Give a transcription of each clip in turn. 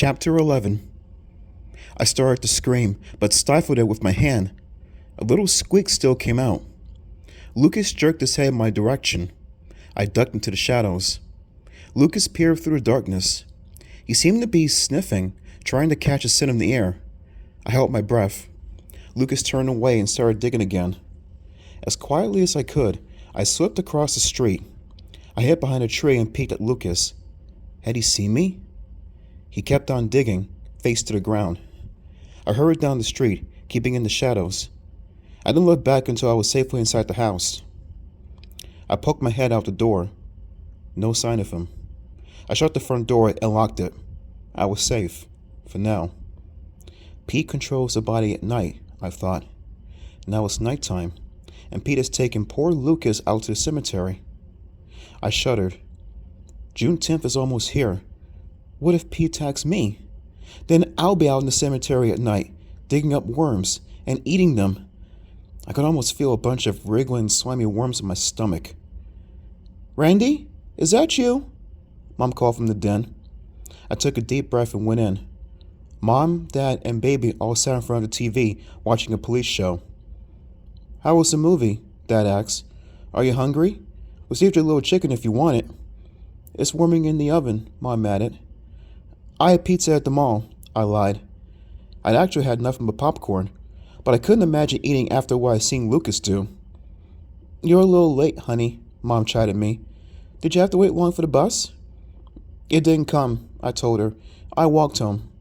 Chapter 11. I started to scream, but stifled it with my hand. A little squeak still came out. Lucas jerked his head in my direction. I ducked into the shadows. Lucas peered through the darkness. He seemed to be sniffing, trying to catch a scent in the air. I held my breath. Lucas turned away and started digging again. As quietly as I could, I slipped across the street. I hid behind a tree and peeked at Lucas. Had he seen me? He kept on digging, face to the ground. I hurried down the street, keeping in the shadows. I didn't look back until I was safely inside the house. I poked my head out the door. No sign of him. I shut the front door and locked it. I was safe, for now. Pete controls the body at night, I thought. Now it's nighttime, and Pete has taken poor Lucas out to the cemetery. I shuddered. June 10th is almost here. What if Pete attacks me? Then I'll be out in the cemetery at night, digging up worms and eating them. I could almost feel a bunch of wriggling, slimy worms in my stomach. Randy, is that you? Mom called from the den. I took a deep breath and went in. Mom, Dad, and Baby all sat in front of the TV watching a police show. How was the movie? Dad asked. Are you hungry? We'll save you a little chicken if you want it. It's warming in the oven, Mom added. I had pizza at the mall, I lied. I'd actually had nothing but popcorn, but I couldn't imagine eating after what I'd seen Lucas do. You're a little late, honey, Mom chided me. Did you have to wait long for the bus? It didn't come, I told her. I walked home.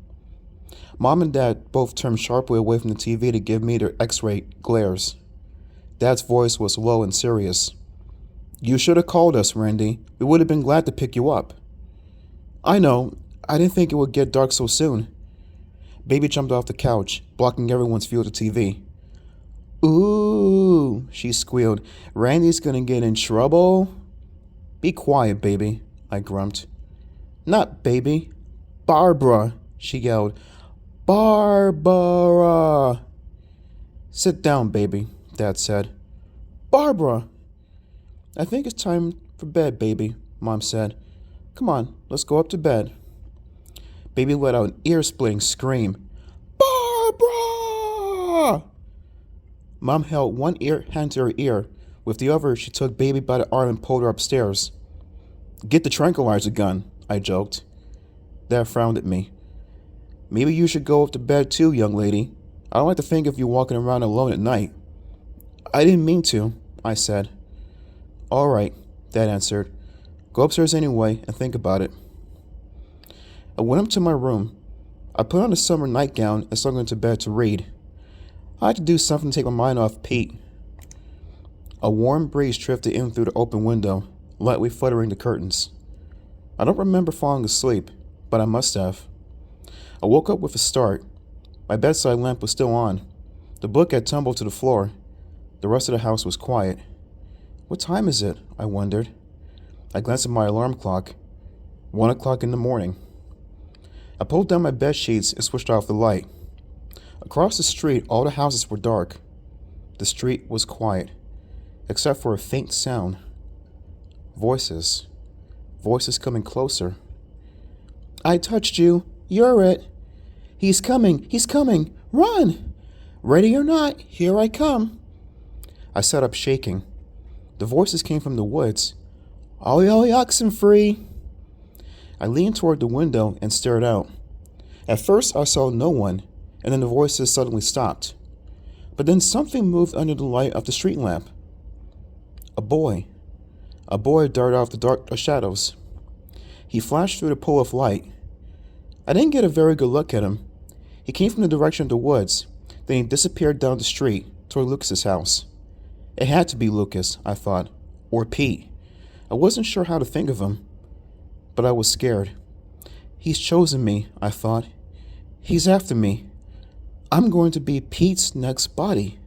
Mom and Dad both turned sharply away from the TV to give me their X-ray glares. Dad's voice was low and serious. You should have called us, Randy. We would have been glad to pick you up. I know. I didn't think it would get dark so soon. Baby jumped off the couch, blocking everyone's view of the TV. Ooh, she squealed. Randy's gonna get in trouble. Be quiet, baby, I grumped. Not baby. Barbara, she yelled. Barbara. Sit down, baby, Dad said. Barbara. I think it's time for bed, baby, Mom said. Come on, let's go up to bed. Baby let out an ear-splitting scream. Barbara! Mom held one hand to her ear. With the other, she took Baby by the arm and pulled her upstairs. Get the tranquilizer gun, I joked. Dad frowned at me. Maybe you should go up to bed too, young lady. I don't like to think of you walking around alone at night. I didn't mean to, I said. All right, Dad answered. Go upstairs anyway and think about it. I went up to my room. I put on a summer nightgown and slunk into bed to read. I had to do something to take my mind off Pete. A warm breeze drifted in through the open window, lightly fluttering the curtains. I don't remember falling asleep, but I must have. I woke up with a start. My bedside lamp was still on. The book had tumbled to the floor. The rest of the house was quiet. What time is it? I wondered. I glanced at my alarm clock. 1 o'clock in the morning. I pulled down my bed sheets and switched off the light. Across the street, all the houses were dark. The street was quiet, except for a faint sound. Voices. Voices coming closer. I touched you. You're it. He's coming. He's coming. Run! Ready or not, here I come. I sat up shaking. The voices came from the woods. Ollie, ollie, oxen free. I leaned toward the window and stared out. At first, I saw no one, and then the voices suddenly stopped. But then something moved under the light of the street lamp. A boy. A boy darted out of the dark shadows. He flashed through the pool of light. I didn't get a very good look at him. He came from the direction of the woods, then he disappeared down the street toward Lucas's house. It had to be Lucas, I thought, or Pete. I wasn't sure how to think of him, but I was scared. He's chosen me, I thought. He's after me. I'm going to be Pete's next body.